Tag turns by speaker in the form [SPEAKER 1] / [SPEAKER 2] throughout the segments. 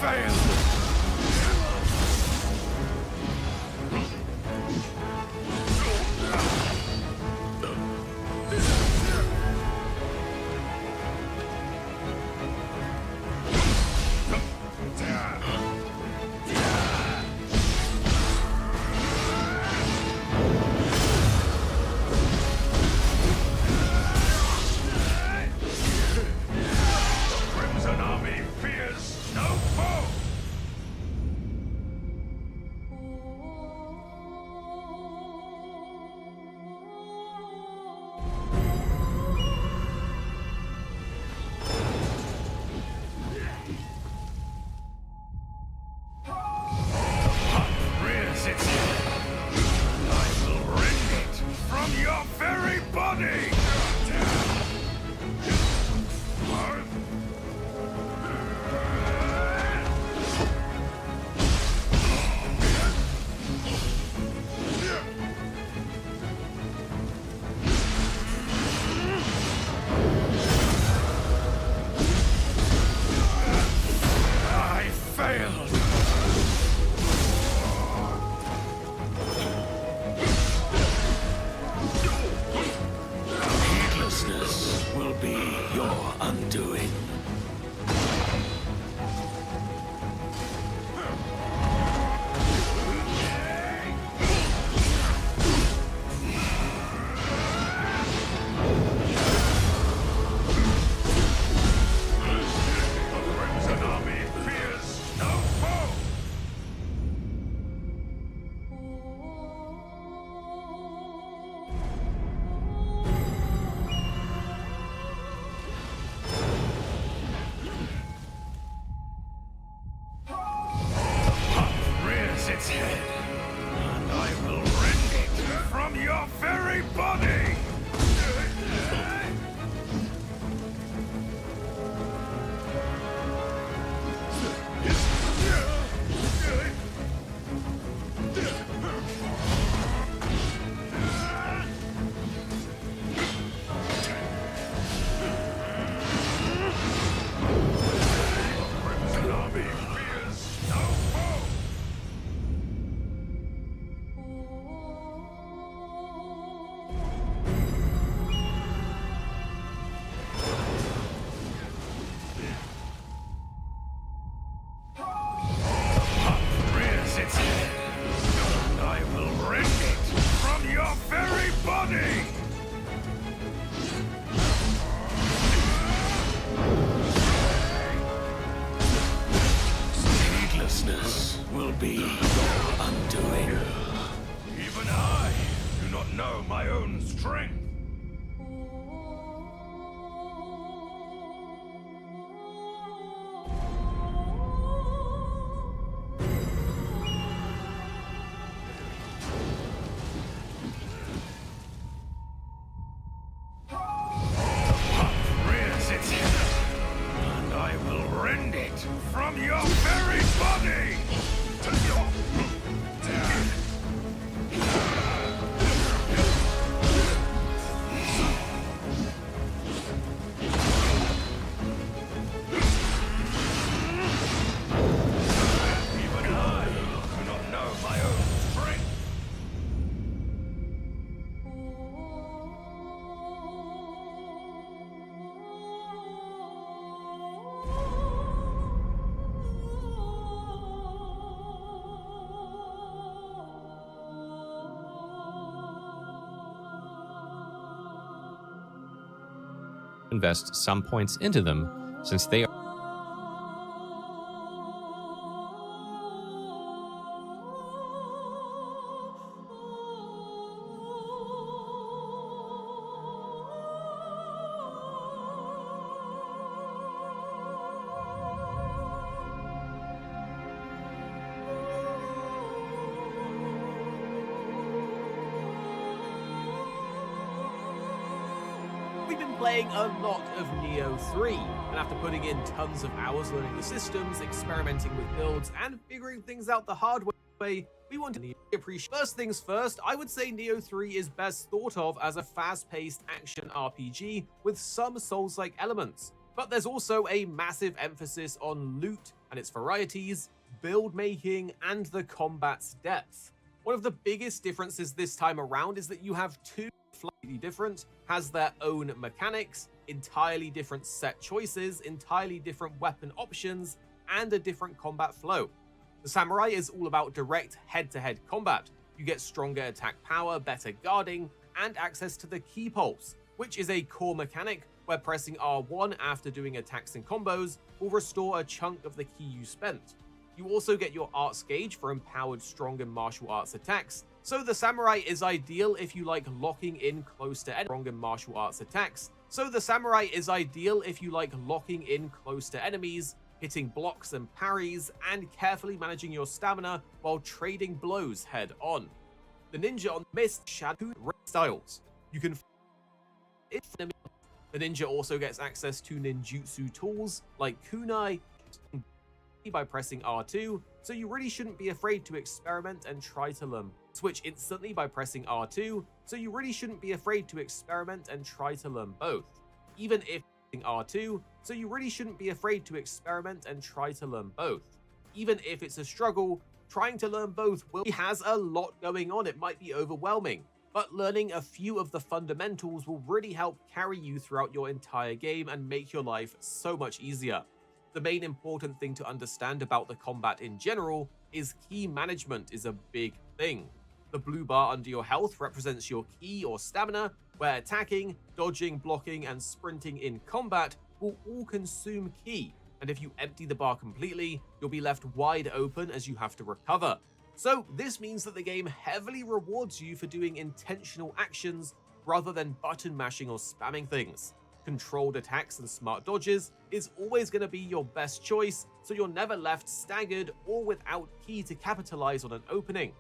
[SPEAKER 1] failed!
[SPEAKER 2] Will be your undoing.
[SPEAKER 1] Even I do not know my own strength. Rears its head, and I will rend it from your very body!
[SPEAKER 3] Invest some points into them since they are
[SPEAKER 4] We've been playing a lot of Nioh 3, and after putting in tons of hours learning the systems, experimenting with builds, and figuring things out the hard way, we want to appreciate. First things first, I would say Nioh 3 is best thought of as a fast-paced action RPG with some Souls-like elements. But there's also a massive emphasis on loot and its varieties, build making, and the combat's depth. One of the biggest differences this time around is that you have two slightly different, has their own mechanics, entirely different set choices, entirely different weapon options, and a different combat flow. The Samurai is all about direct head-to-head combat. You get stronger attack power, better guarding, and access to the Ki Pulse, which is a core mechanic where pressing R1 after doing attacks and combos will restore a chunk of the ki you spent. You also get your arts gauge for empowered strong and martial arts attacks, so the Samurai is ideal if you like locking in close to strong and martial arts attacks. Enemies, hitting blocks and parries, and carefully managing your stamina while trading blows head on. The ninja on Mist Shadow styles. You can the ninja also gets access to ninjutsu tools like kunai by pressing R2, so you really shouldn't be afraid to experiment and try to learn. Switch instantly by pressing R2, so you really shouldn't be afraid to experiment and try to learn both. Even if R2, so you really shouldn't be afraid to experiment and try to learn both. Even if it's a struggle, trying to learn both has a lot going on, it might be overwhelming, but learning a few of the fundamentals will really help carry you throughout your entire game and make your life so much easier. The main important thing to understand about the combat in general is ki management is a big thing. The blue bar under your health represents your ki or stamina, where attacking, dodging, blocking, and sprinting in combat will all consume ki, and if you empty the bar completely, you'll be left wide open as you have to recover. So this means that the game heavily rewards you for doing intentional actions rather than button mashing or spamming things. Controlled attacks and smart dodges is always going to be your best choice, so you're never left staggered or without ki to capitalize on an opening.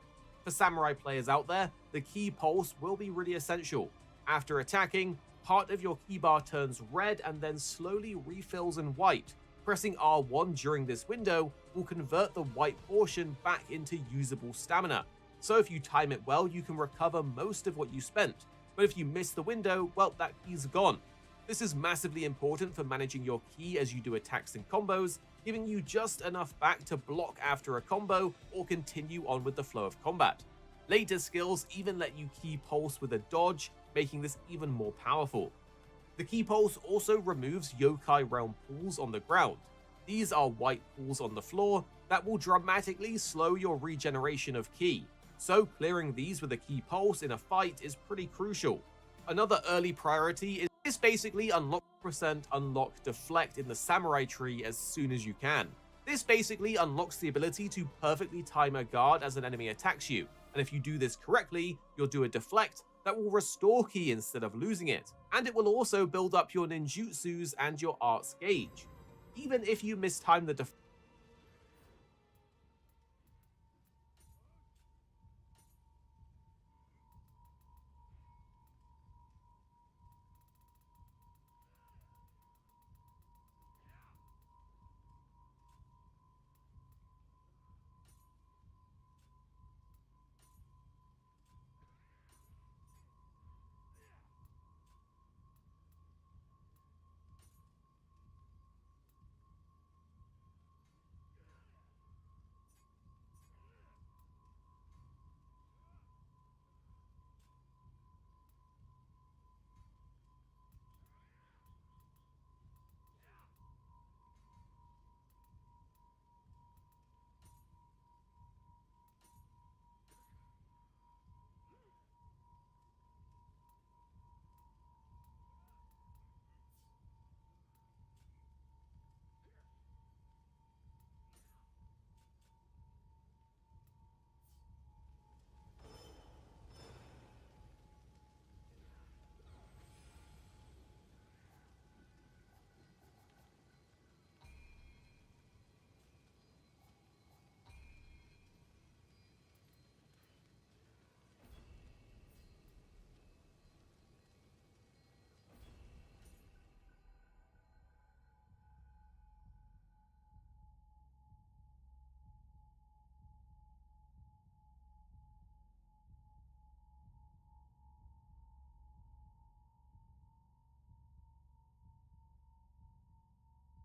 [SPEAKER 4] For Samurai players out there, the Ki Pulse will be really essential. After attacking, part of your ki bar turns red and then slowly refills in white. Pressing R1 during this window will convert the white portion back into usable stamina. So if you time it well, you can recover most of what you spent. But if you miss the window, well, that ki's gone. This is massively important for managing your ki as you do attacks and combos, giving you just enough back to block after a combo or continue on with the flow of combat. Later skills even let you Ki Pulse with a dodge, making this even more powerful. The Ki Pulse also removes Yokai Realm pools on the ground. These are white pools on the floor that will dramatically slow your regeneration of ki, so clearing these with a Ki Pulse in a fight is pretty crucial. Another early priority is basically unlock deflect in the Samurai tree as soon as you can. This basically unlocks the ability to perfectly time a guard as an enemy attacks you, and if you do this correctly, you'll do a deflect that will restore ki instead of losing it, and it will also build up your ninjutsus and your arts gauge. Even if you mistime the deflect,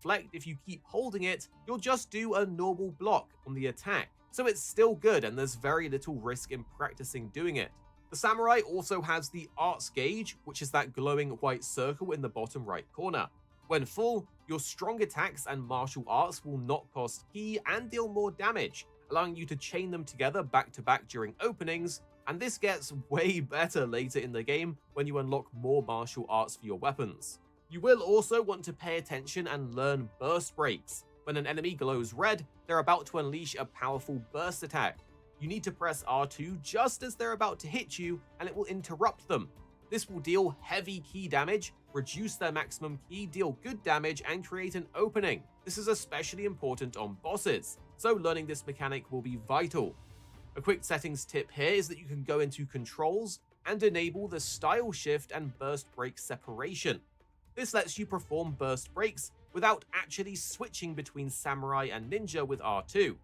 [SPEAKER 4] deflect, if you keep holding it, you'll just do a normal block on the attack. So it's still good and there's very little risk in practicing doing it. The samurai also has the arts gauge, which is that glowing white circle in the bottom right corner. When full, your strong attacks and martial arts will not cost ki and deal more damage, allowing you to chain them together back to back during openings, and this gets way better later in the game when you unlock more martial arts for your weapons. You will also want to pay attention and learn burst breaks. When an enemy glows red, they're about to unleash a powerful burst attack. You need to press R2 just as they're about to hit you, and it will interrupt them. This will deal heavy ki damage, reduce their maximum ki, deal good damage, and create an opening. This is especially important on bosses, so learning this mechanic will be vital. A quick settings tip here is that you can go into controls and enable the style shift and burst break separation. This lets you perform burst breaks without actually switching between samurai and ninja with R2.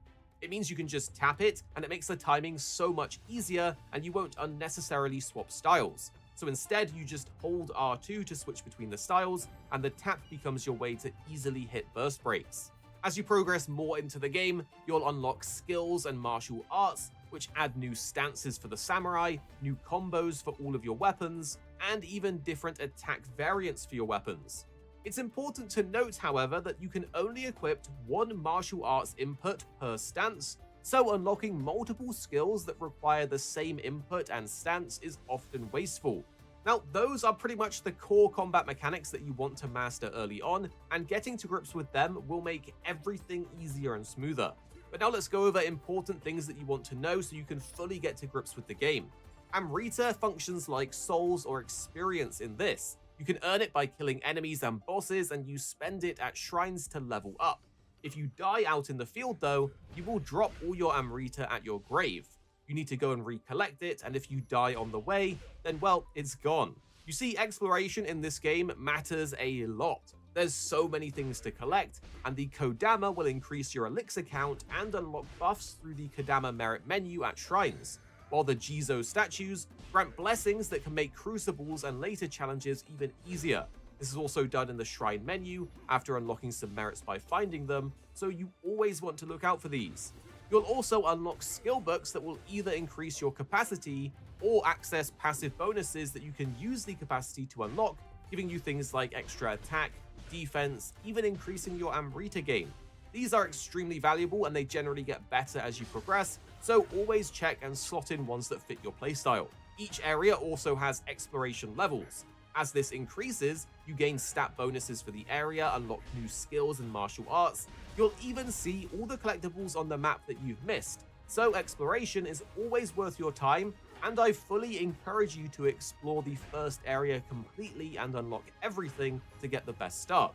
[SPEAKER 4] It means you can just tap it, and it makes the timing so much easier, and you won't unnecessarily swap styles. So instead, you just hold R2 to switch between the styles, and the tap becomes your way to easily hit burst breaks. As you progress more into the game, you'll unlock skills and martial arts, which add new stances for the samurai, new combos for all of your weapons, and even different attack variants for your weapons. It's important to note, however, that you can only equip one martial arts input per stance, so unlocking multiple skills that require the same input and stance is often wasteful. Now, those are pretty much the core combat mechanics that you want to master early on, and getting to grips with them will make everything easier and smoother. But now let's go over important things that you want to know so you can fully get to grips with the game. Amrita functions like souls or experience in this. You can earn it by killing enemies and bosses, and you spend it at shrines to level up. If you die out in the field though, you will drop all your Amrita at your grave. You need to go and recollect it, and if you die on the way, then well, it's gone. You see, exploration in this game matters a lot. There's so many things to collect, and the Kodama will increase your elixir count and unlock buffs through the Kodama merit menu at shrines, while the Jizo statues grant blessings that can make crucibles and later challenges even easier. This is also done in the shrine menu after unlocking some merits by finding them, so you always want to look out for these. You'll also unlock skill books that will either increase your capacity or access passive bonuses that you can use the capacity to unlock, giving you things like extra attack, defense, even increasing your Amrita gain. These are extremely valuable and they generally get better as you progress, so always check and slot in ones that fit your playstyle. Each area also has exploration levels. As this increases, you gain stat bonuses for the area, unlock new skills and martial arts. You'll even see all the collectibles on the map that you've missed. So exploration is always worth your time, and I fully encourage you to explore the first area completely and unlock everything to get the best start.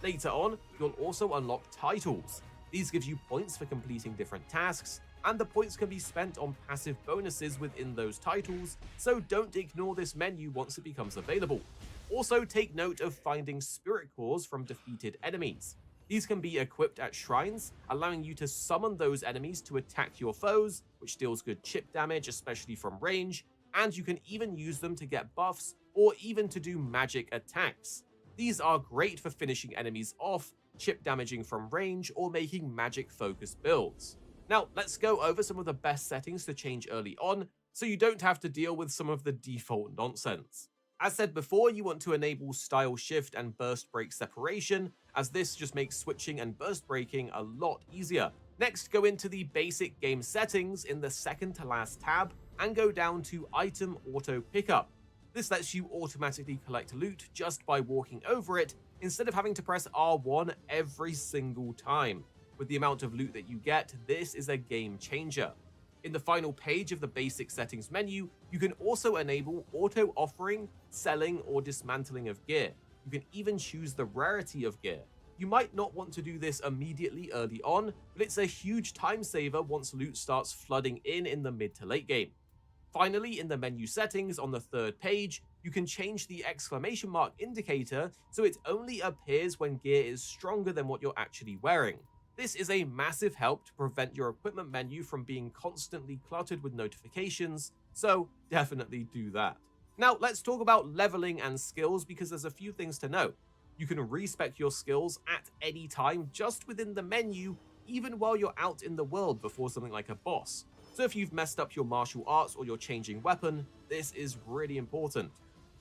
[SPEAKER 4] Later on, you'll also unlock titles. These give you points for completing different tasks, and the points can be spent on passive bonuses within those titles, so don't ignore this menu once it becomes available. Also, take note of finding spirit cores from defeated enemies. These can be equipped at shrines, allowing you to summon those enemies to attack your foes, which deals good chip damage, especially from range, and you can even use them to get buffs or even to do magic attacks. These are great for finishing enemies off, chip damaging from range, or making magic-focused builds. Now, let's go over some of the best settings to change early on, so you don't have to deal with some of the default nonsense. As said before, you want to enable style shift and burst break separation, as this just makes switching and burst breaking a lot easier. Next, go into the basic game settings in the second to last tab, and go down to item auto pickup. This lets you automatically collect loot just by walking over it, instead of having to press R1 every single time. With the amount of loot that you get, this is a game changer. In the final page of the basic settings menu, you can also enable auto offering, selling, or dismantling of gear. You can even choose the rarity of gear. You might not want to do this immediately early on, but it's a huge time saver once loot starts flooding in the mid to late game. Finally, in the menu settings on the third page, you can change the exclamation mark indicator so it only appears when gear is stronger than what you're actually wearing. This is a massive help to prevent your equipment menu from being constantly cluttered with notifications, so definitely do that. Now let's talk about leveling and skills because there's a few things to know. You can respec your skills at any time just within the menu, even while you're out in the world before something like a boss. So if you've messed up your martial arts or you're changing weapon, this is really important.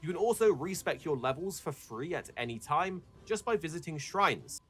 [SPEAKER 4] You can also respec your levels for free at any time just by visiting shrines.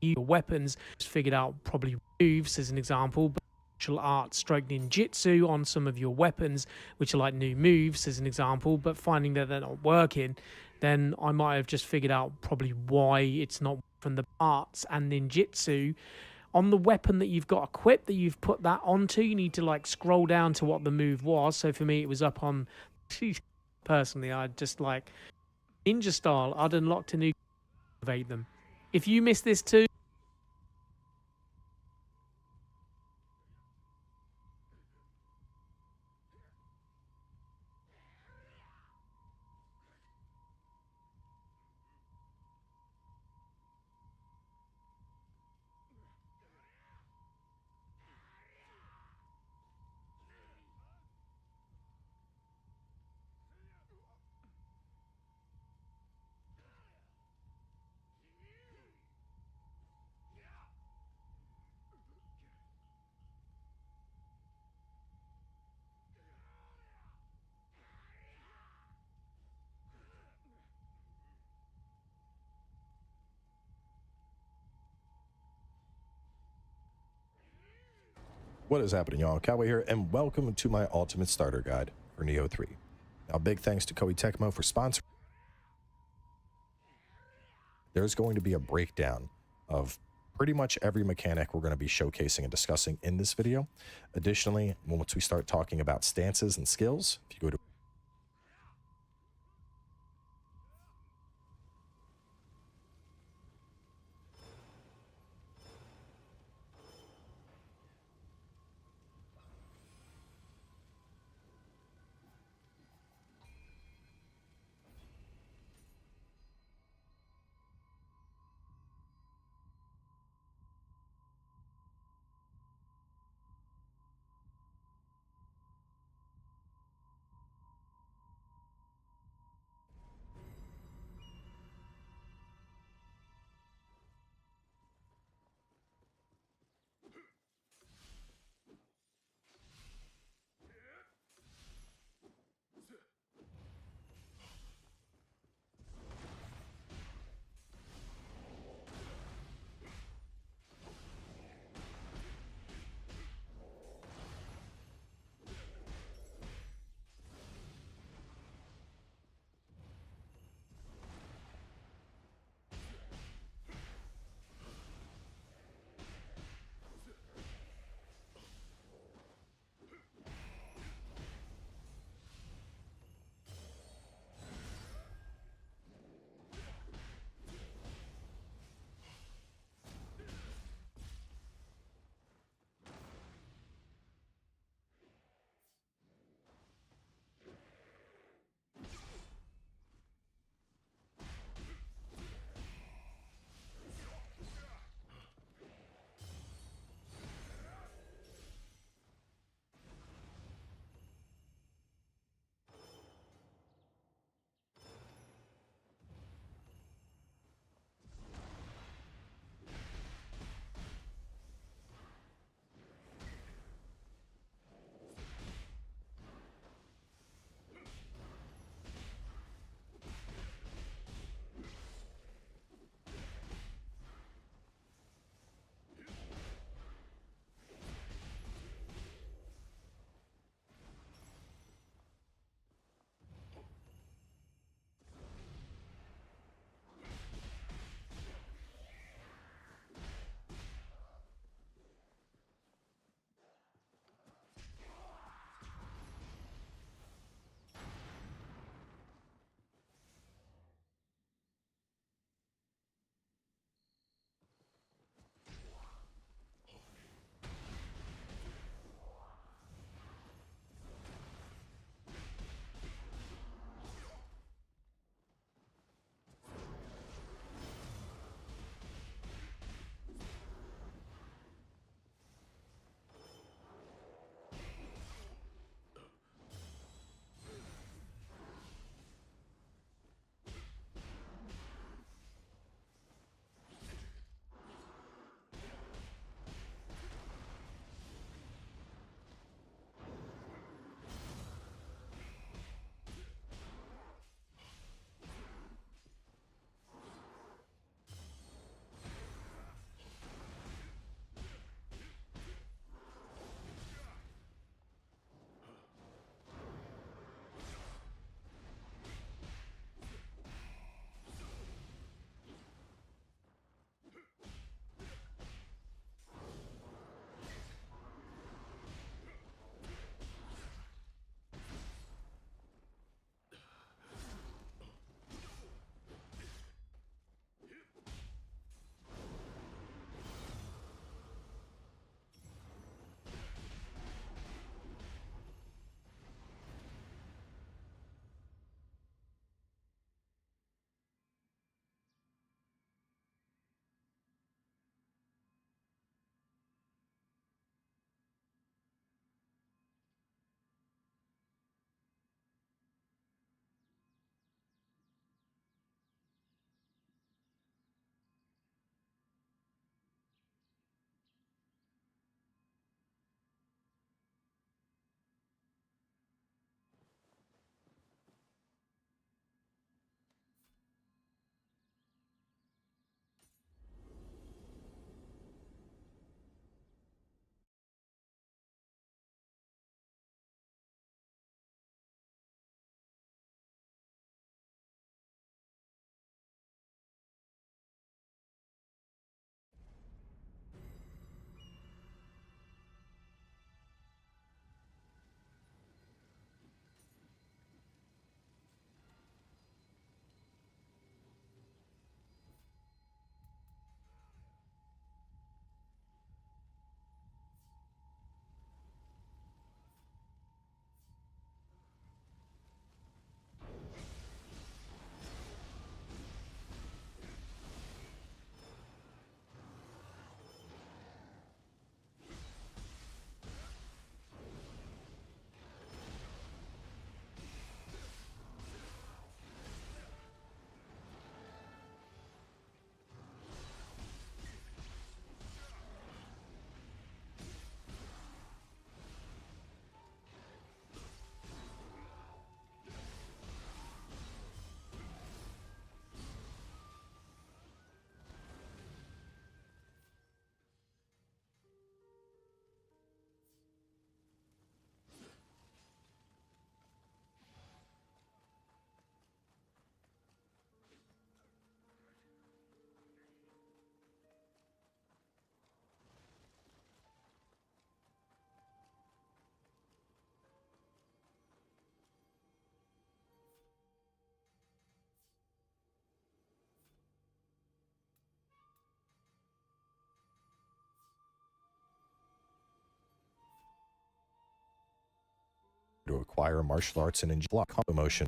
[SPEAKER 5] your weapons. Just figured out probably moves as an example, but martial arts stroke ninjutsu on some of your weapons, which are like new moves as an example, but finding that they're not working, then I might have just figured out probably why it's not from the arts and ninjutsu. On the weapon that you've got equipped, that you've put that onto, you need to like scroll down to what the move was. So for me, it was up on, personally, I'd just like ninja style, I'd unlocked a new evade them. If you miss this too,
[SPEAKER 6] What is happening, y'all? Cowboy here, and welcome to my ultimate starter guide for Nioh 3. Now, big thanks to Koei Tecmo for sponsoring. There's going to be a breakdown of pretty much every mechanic we're going to be showcasing and discussing in this video. Additionally, once we start talking about stances and skills, if you go to to acquire martial arts and ninja block combo motion.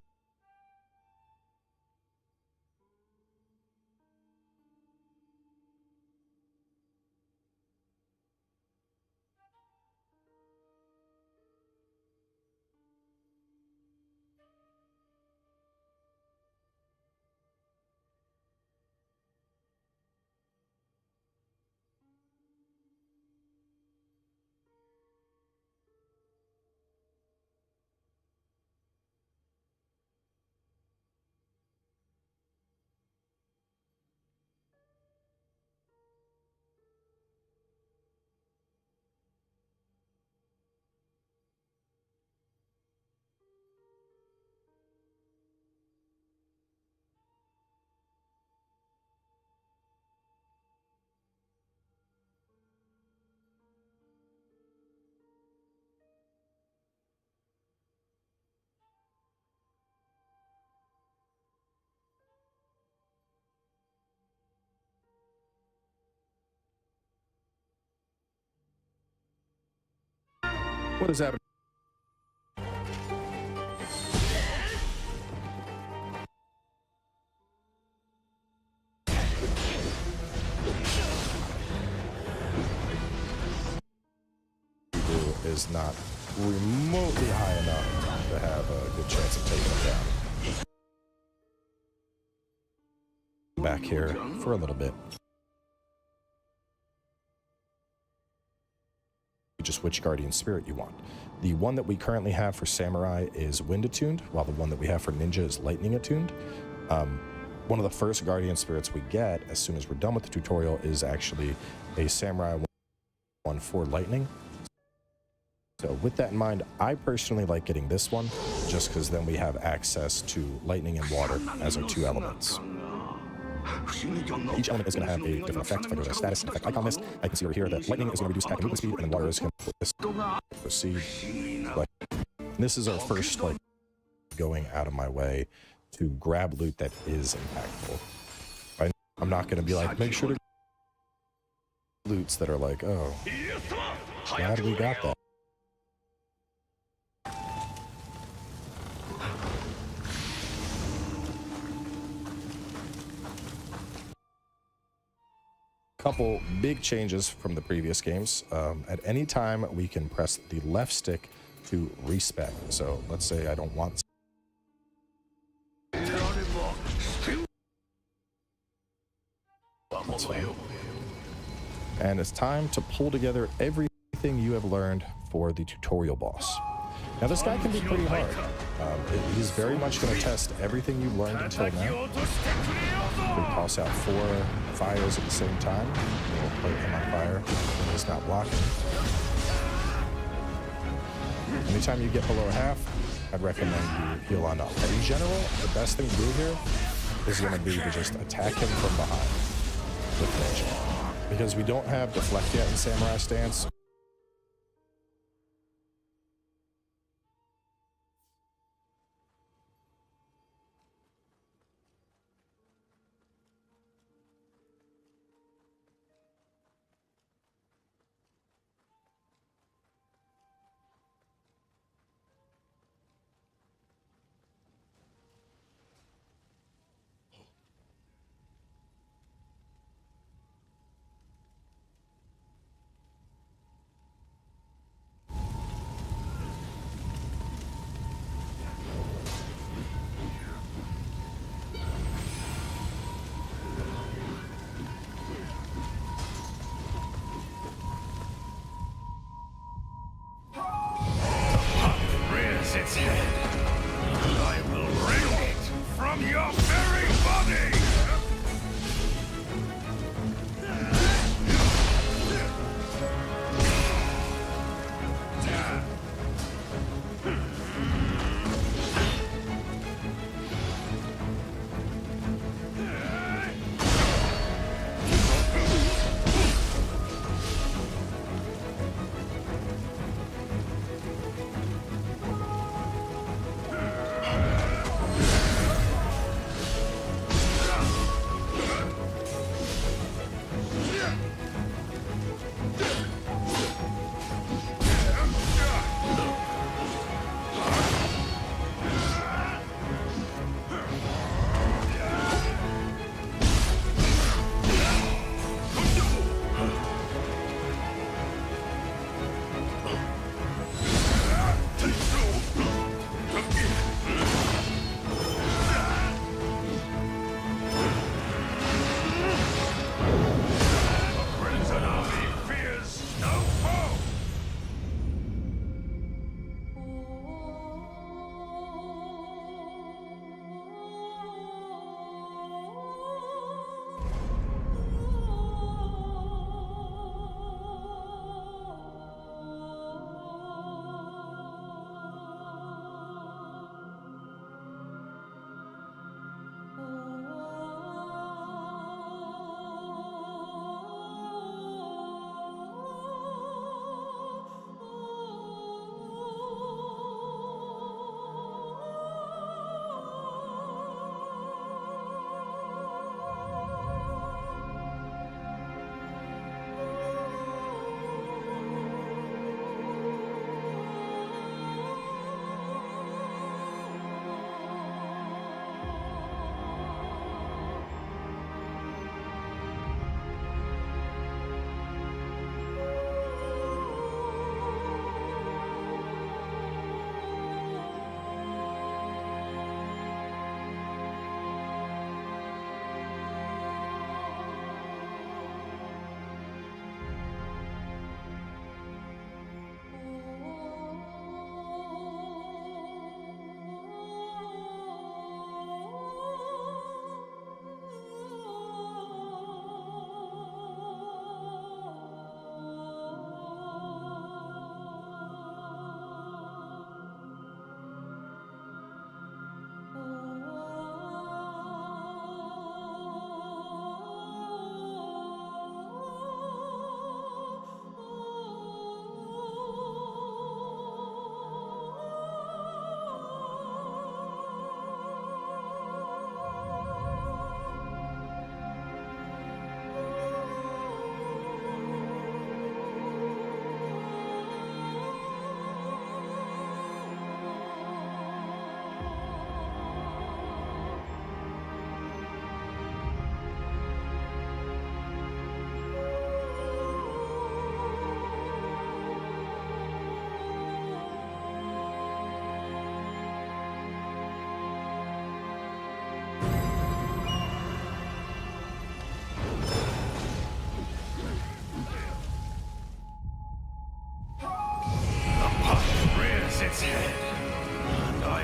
[SPEAKER 6] What is happening? Is not remotely high enough to have a good chance of taking him down. Back here for a little bit. Just which guardian spirit you want. The one that we currently have for samurai is wind attuned, while the one that we have for ninja is lightning attuned. One of the first guardian spirits we get as soon as we're done with the tutorial is actually a samurai one for lightning. So with that in mind, I personally like getting this one just because then we have access to lightning and water as our two elements. Each element is going to have a different effect. If I go to status and effect icon list, I can see over here that lightning is going to reduce attack and movement speed, and then water is going to proceed. Like, this is our first like going out of my way to grab loot that is impactful. I'm not going to be like, make sure to loots that are like, oh, glad we got that. Couple big changes from the previous games. At any time, we can press the left stick to respec. So let's say I don't want. And it's time to pull together everything you have learned for the tutorial boss. Now this guy can be pretty hard. He's very much going to test everything you've learned until now. We toss out 4 fires at the same time. We'll plate him on fire when he's not blocking. Anytime you get below half, I'd recommend you heal on up. But in general, the best thing to do here is going to be to just attack him from behind with ninja. Because we don't have deflect yet in Samurai Stance.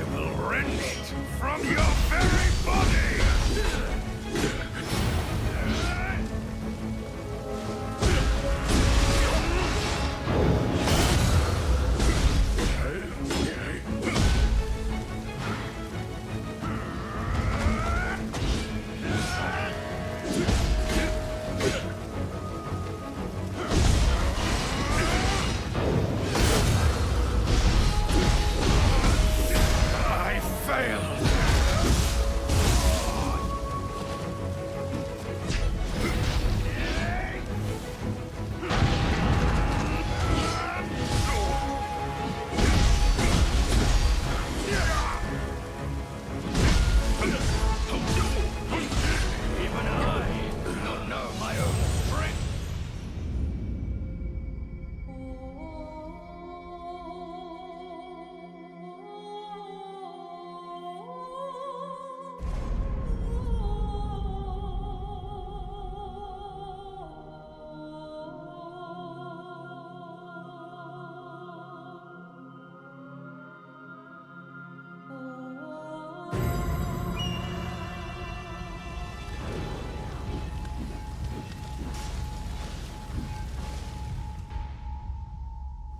[SPEAKER 1] I will rend it from your very body! I failed! Even I do not know my own strength.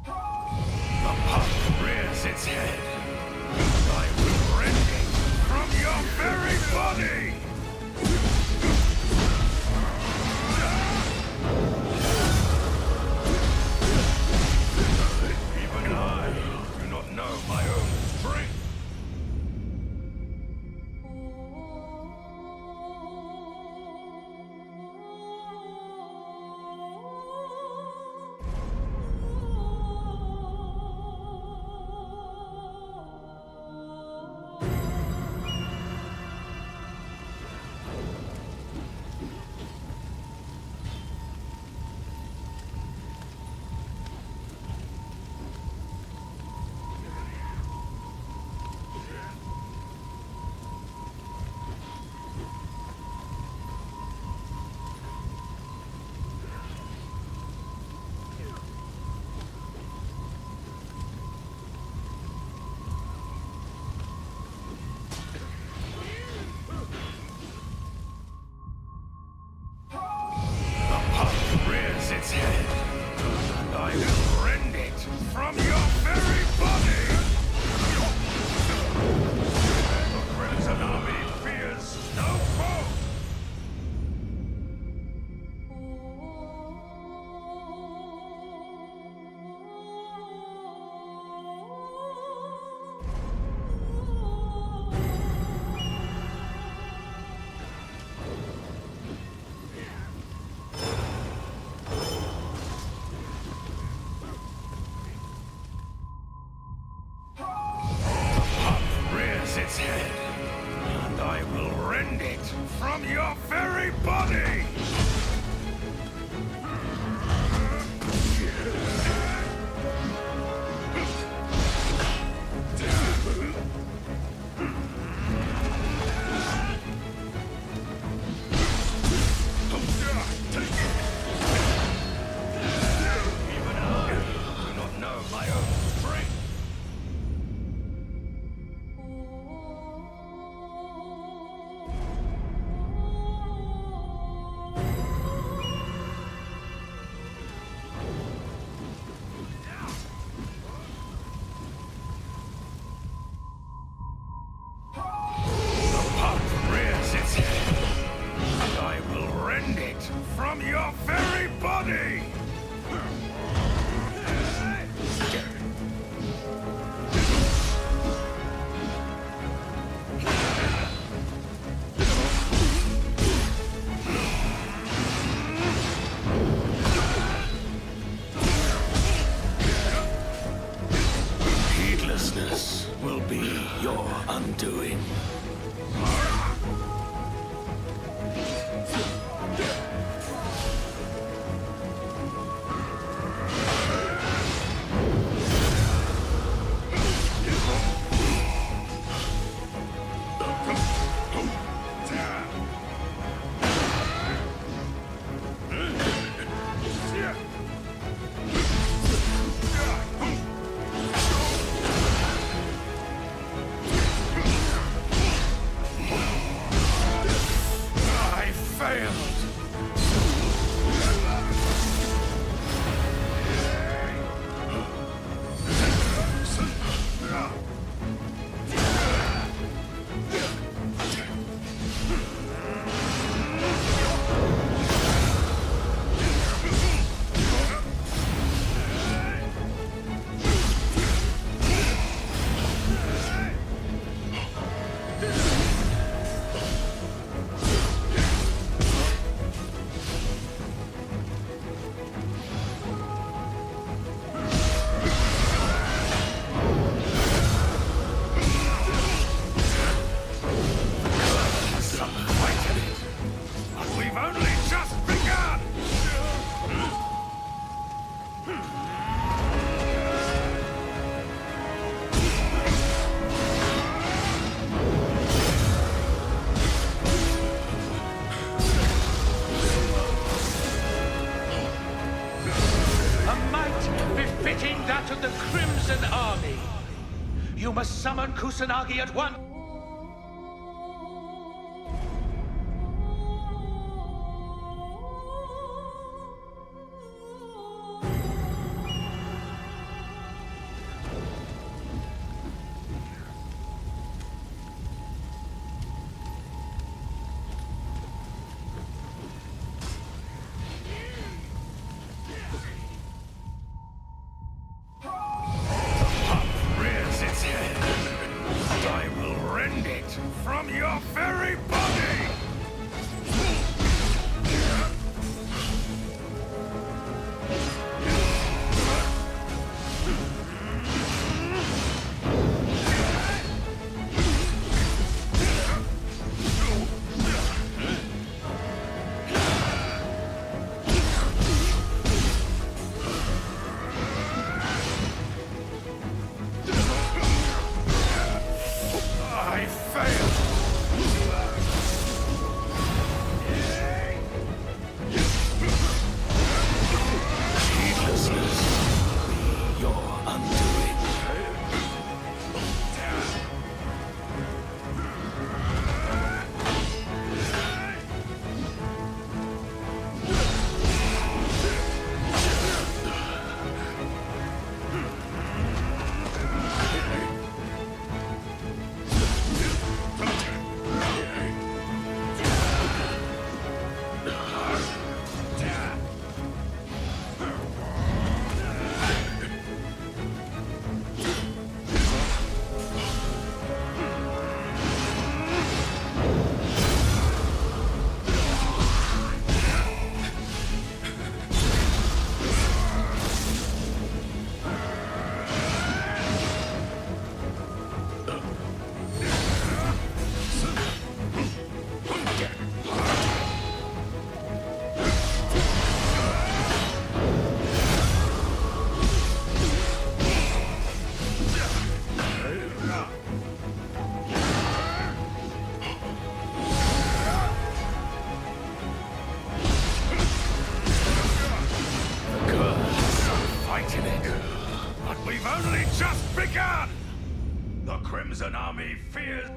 [SPEAKER 1] The pup rears its head. I will rend it from your very body! Even I do not know my own strength. The pup rears its head, and I will rend it from your very body! The Crimson Army fears no foe! Rears its head, and I will rend it from your very body! Even I do not know my own strength. The pup rears its head, and I will rend it from your very body! Heedlessness will be your undoing.
[SPEAKER 2] summon Kusanagi at once!
[SPEAKER 1] Rears its head, and I will rend it from your very body! I failed!
[SPEAKER 2] Heedlessness be your undoing.
[SPEAKER 1] Fighting it, but we've only just begun! The Crimson Army fears...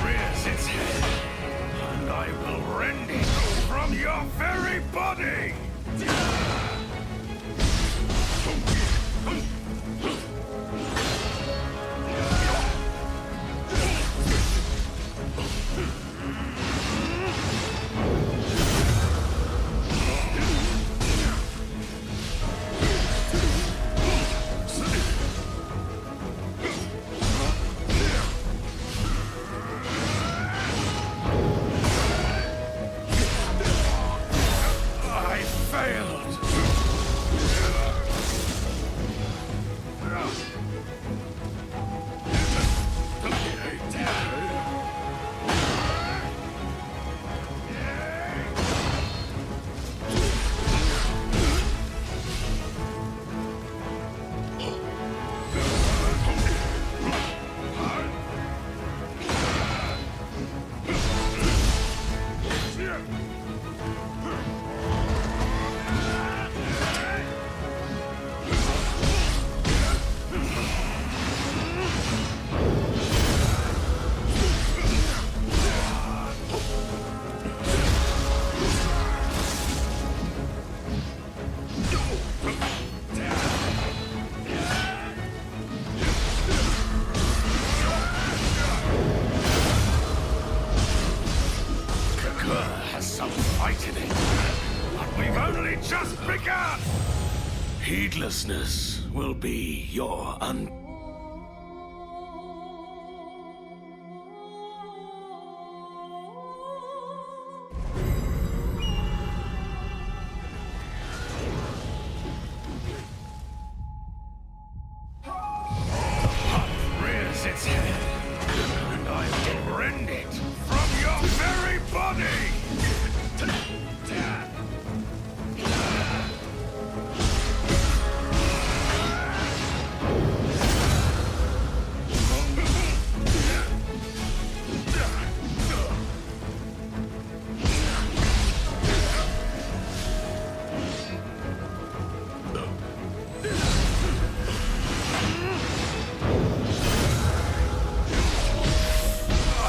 [SPEAKER 1] rears its head, and I will rend it from your very body! I failed! Has some fight in it, but we've only just begun!
[SPEAKER 2] Heedlessness will be your
[SPEAKER 1] Rears its head, rend it from your very body!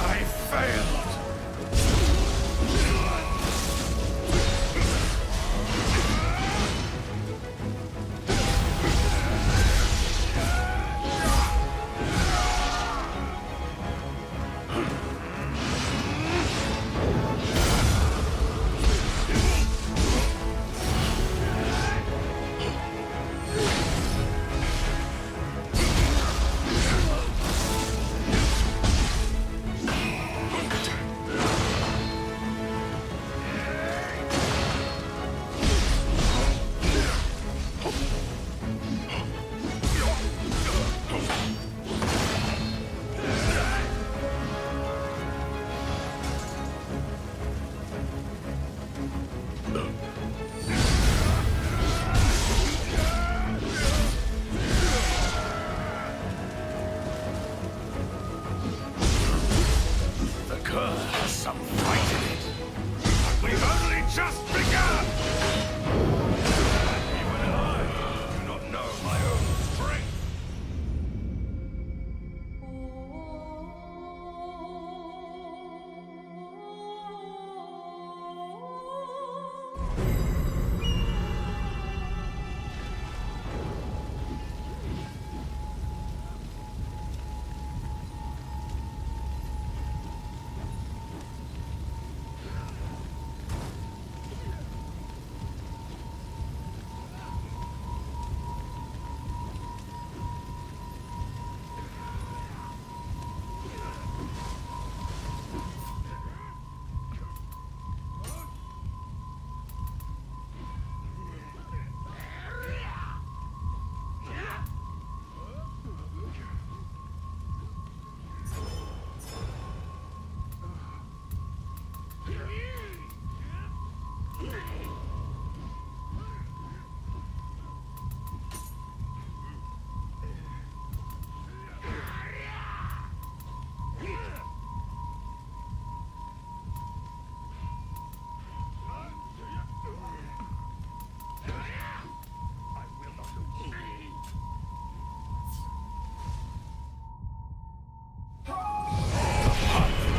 [SPEAKER 1] I failed! The girl has some fight in it. But we've only just begun! Even I do not know my own strength.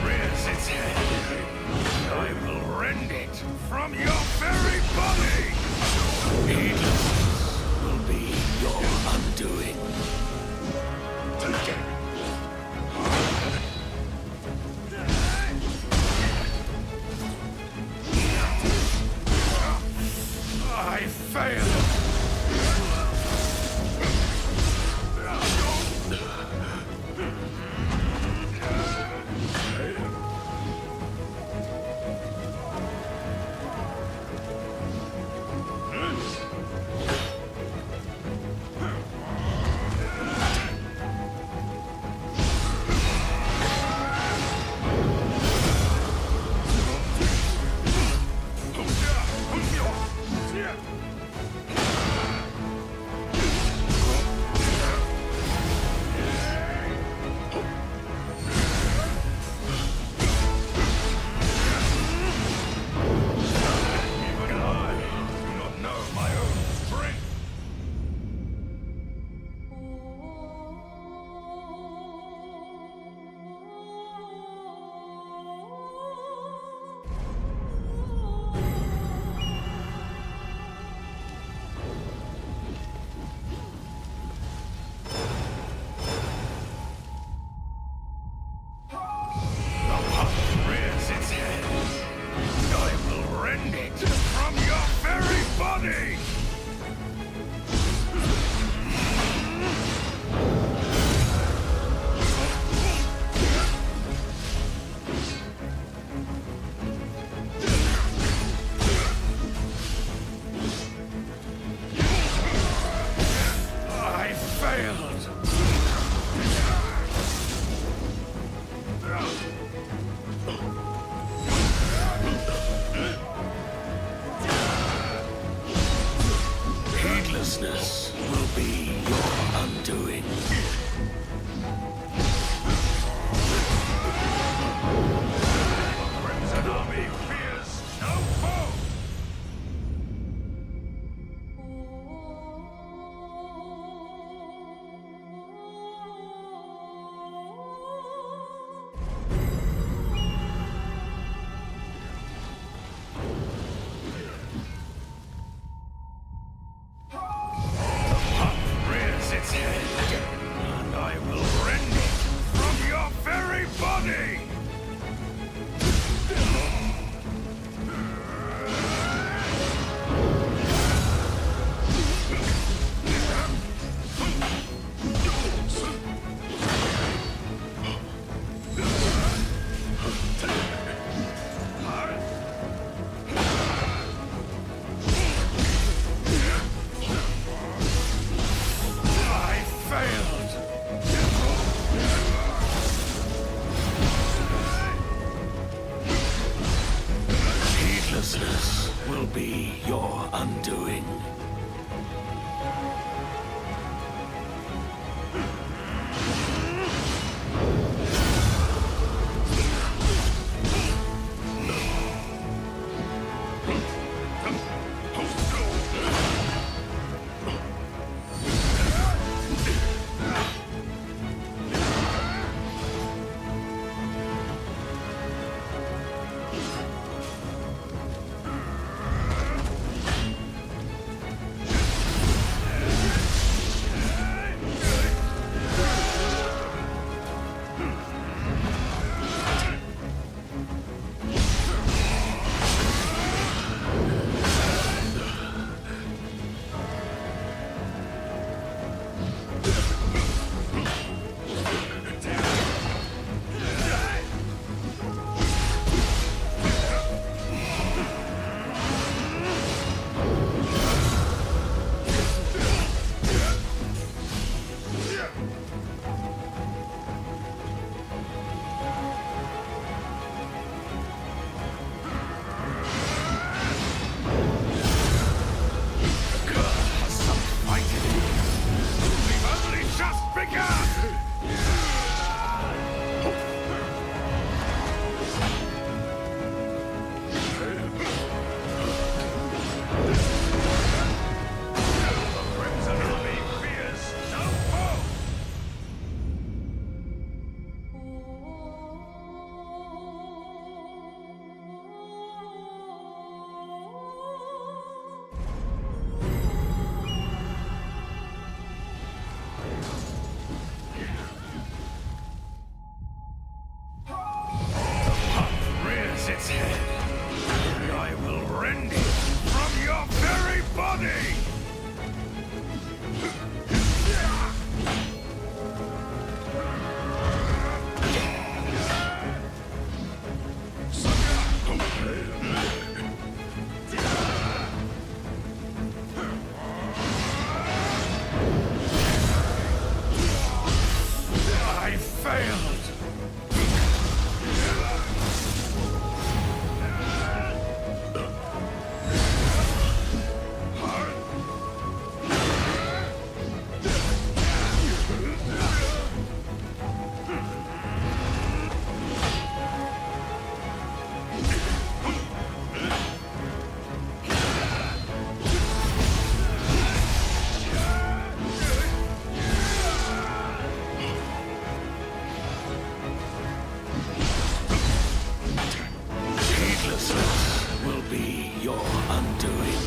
[SPEAKER 1] Rears its head. I will rend it from your very body!
[SPEAKER 2] Needlessness will be your undoing.
[SPEAKER 1] I failed! Even I do not know my own strength. The puppet rears its head. I will rend it from your very body! I failed!
[SPEAKER 2] undoing.
[SPEAKER 1] Its head, and I will rend it from your very body! I failed!
[SPEAKER 2] Will be your undoing.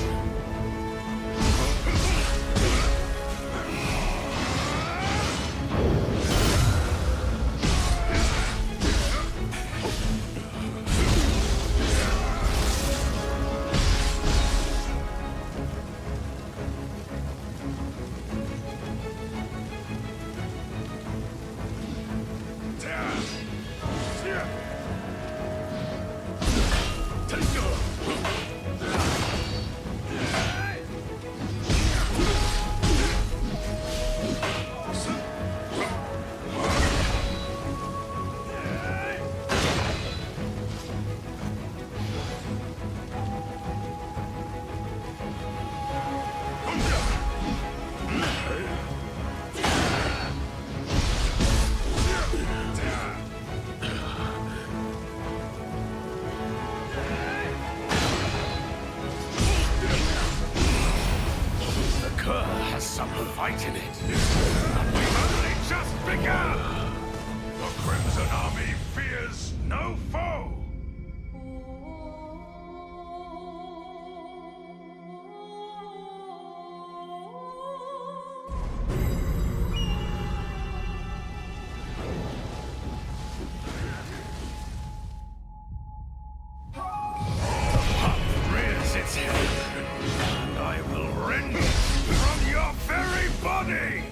[SPEAKER 1] Has some fight in it. And we've only just begun! The Crimson Army fears no foe! The pup rears its head, and I will rend it from your very body!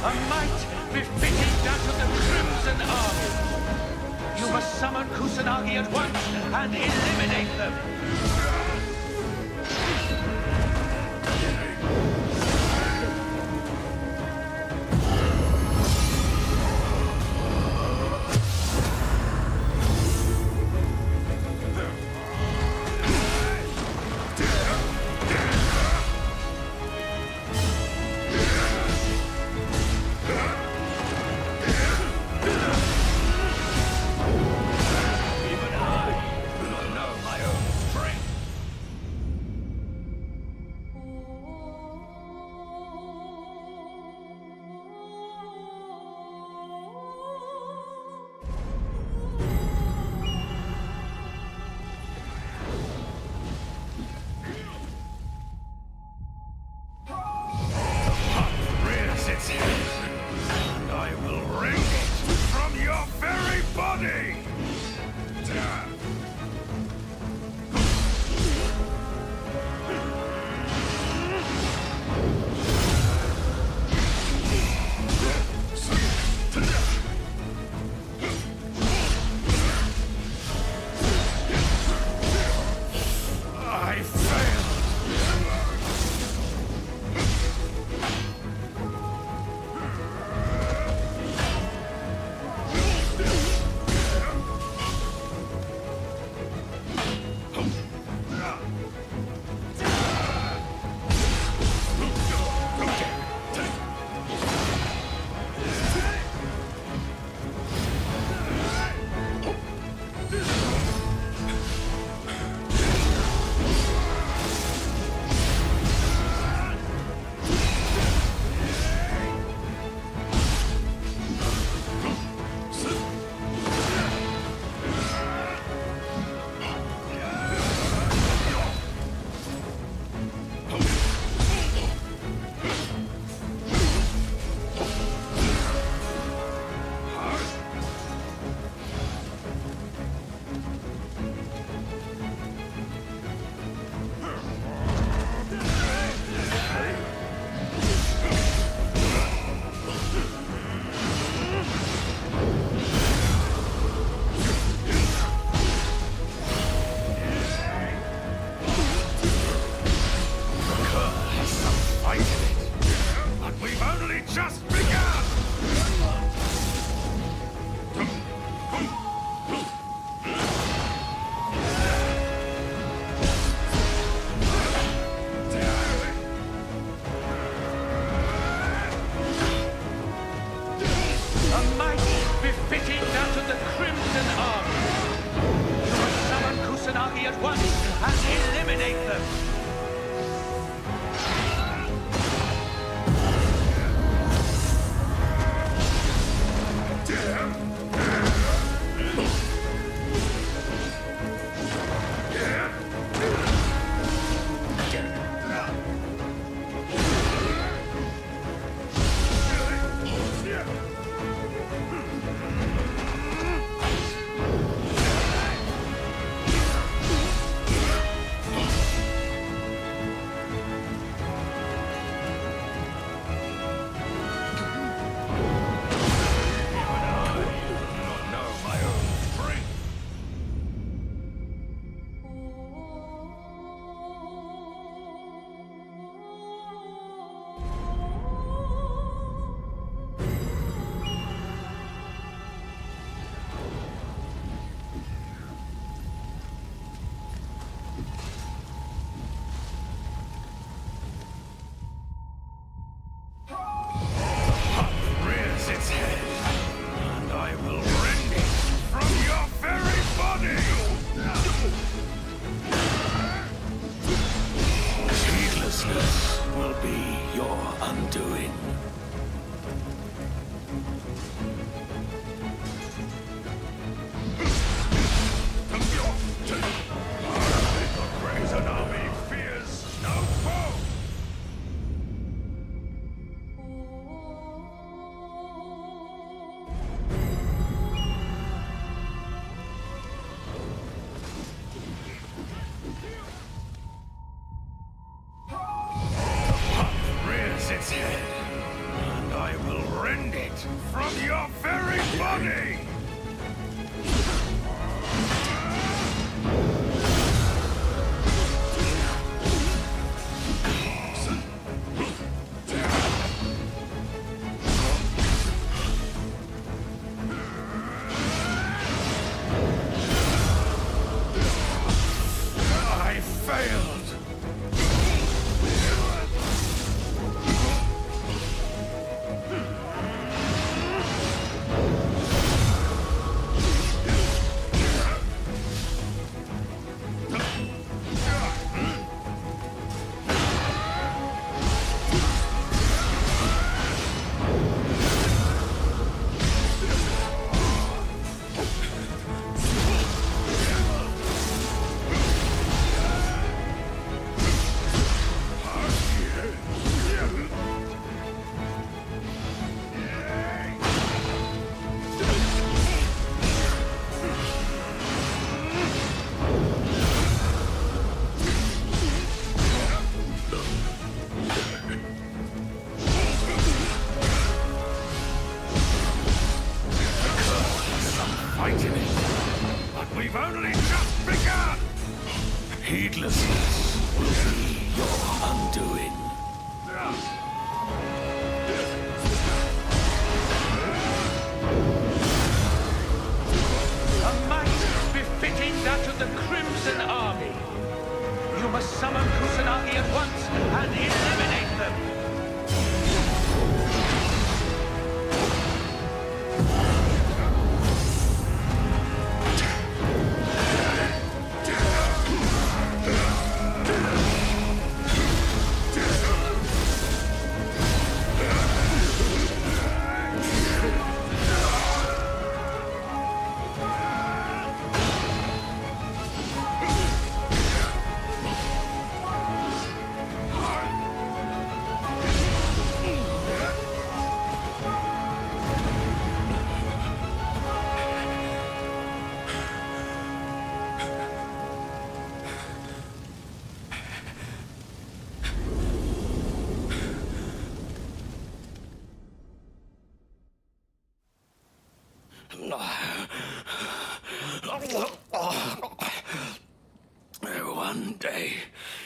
[SPEAKER 2] A might befitting that of the Crimson Army. You must summon Kusanagi at once and eliminate them.
[SPEAKER 1] rend it from your very body! I failed! Fighting it, but we've only just begun! Heedlessness will be your undoing.
[SPEAKER 2] A might befitting that of the Crimson Army. You must summon Kusanagi at once and eliminate them.
[SPEAKER 1] One day,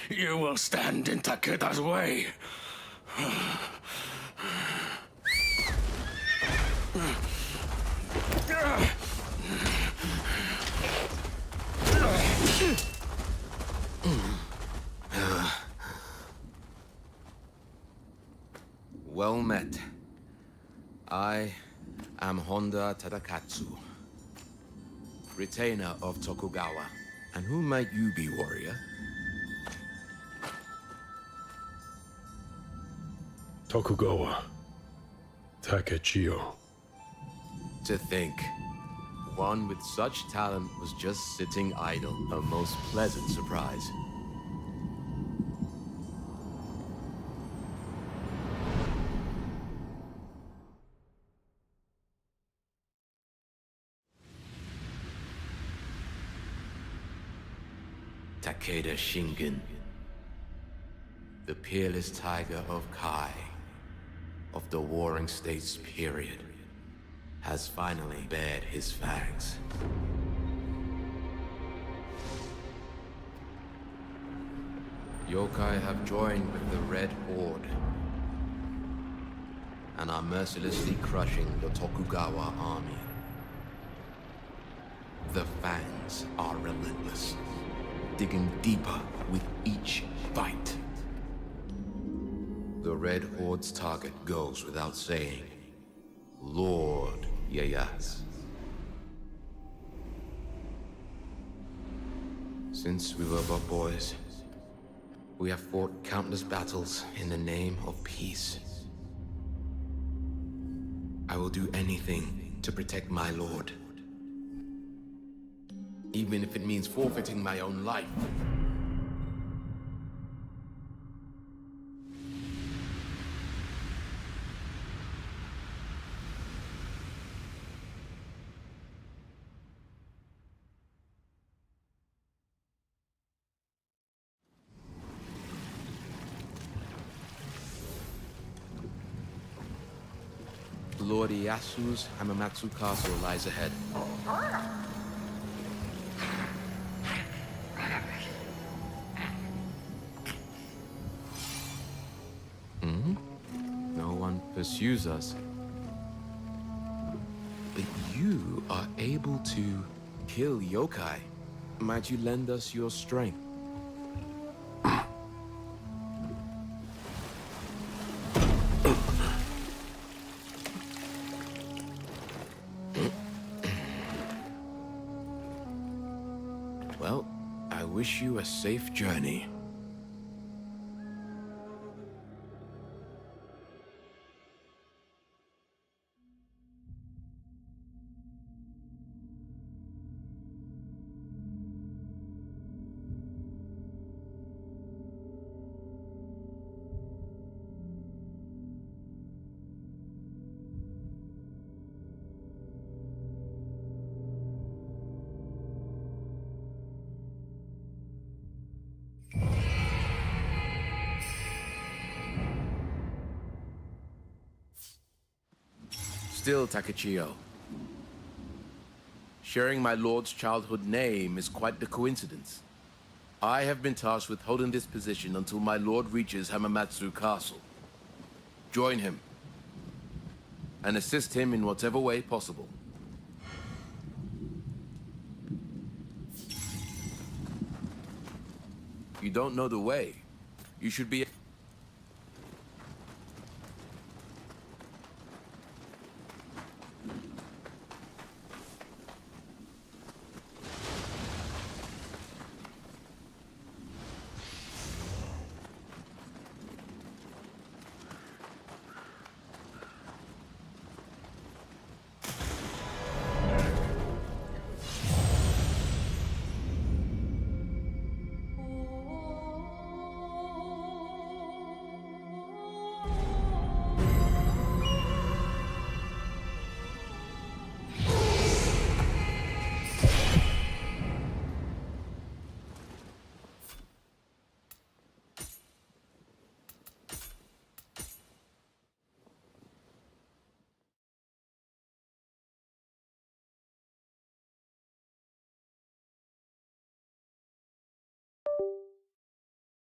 [SPEAKER 1] you will stand in Takeda's way.
[SPEAKER 7] Well met. I am Honda Tadakatsu, retainer of Tokugawa. And who might you be, warrior?
[SPEAKER 8] Tokugawa. Takechio.
[SPEAKER 7] To think, one with such talent was just sitting idle. A most pleasant surprise. Takeda Shingen, the peerless tiger of Kai, of the Warring States period, has finally bared his fangs. Yokai have joined with the Red Horde, and are mercilessly crushing the Tokugawa army. The fangs are relentless, digging deeper with each fight. The Red Horde's target goes without saying. Lord Ieyasu. Since we were but boys, we have fought countless battles in the name of peace. I will do anything to protect my lord. Even if it means forfeiting my own life. Lord Iyasu's Hamamatsu Castle lies ahead. No one pursues us. But you are able to kill yokai. Might you lend us your strength? Well, I wish you a safe journey. Still, Takechiyo. Sharing my lord's childhood name is quite the coincidence. I have been tasked with holding this position until my lord reaches Hamamatsu Castle. Join him, and assist him in whatever way possible. You don't know the way. You should be...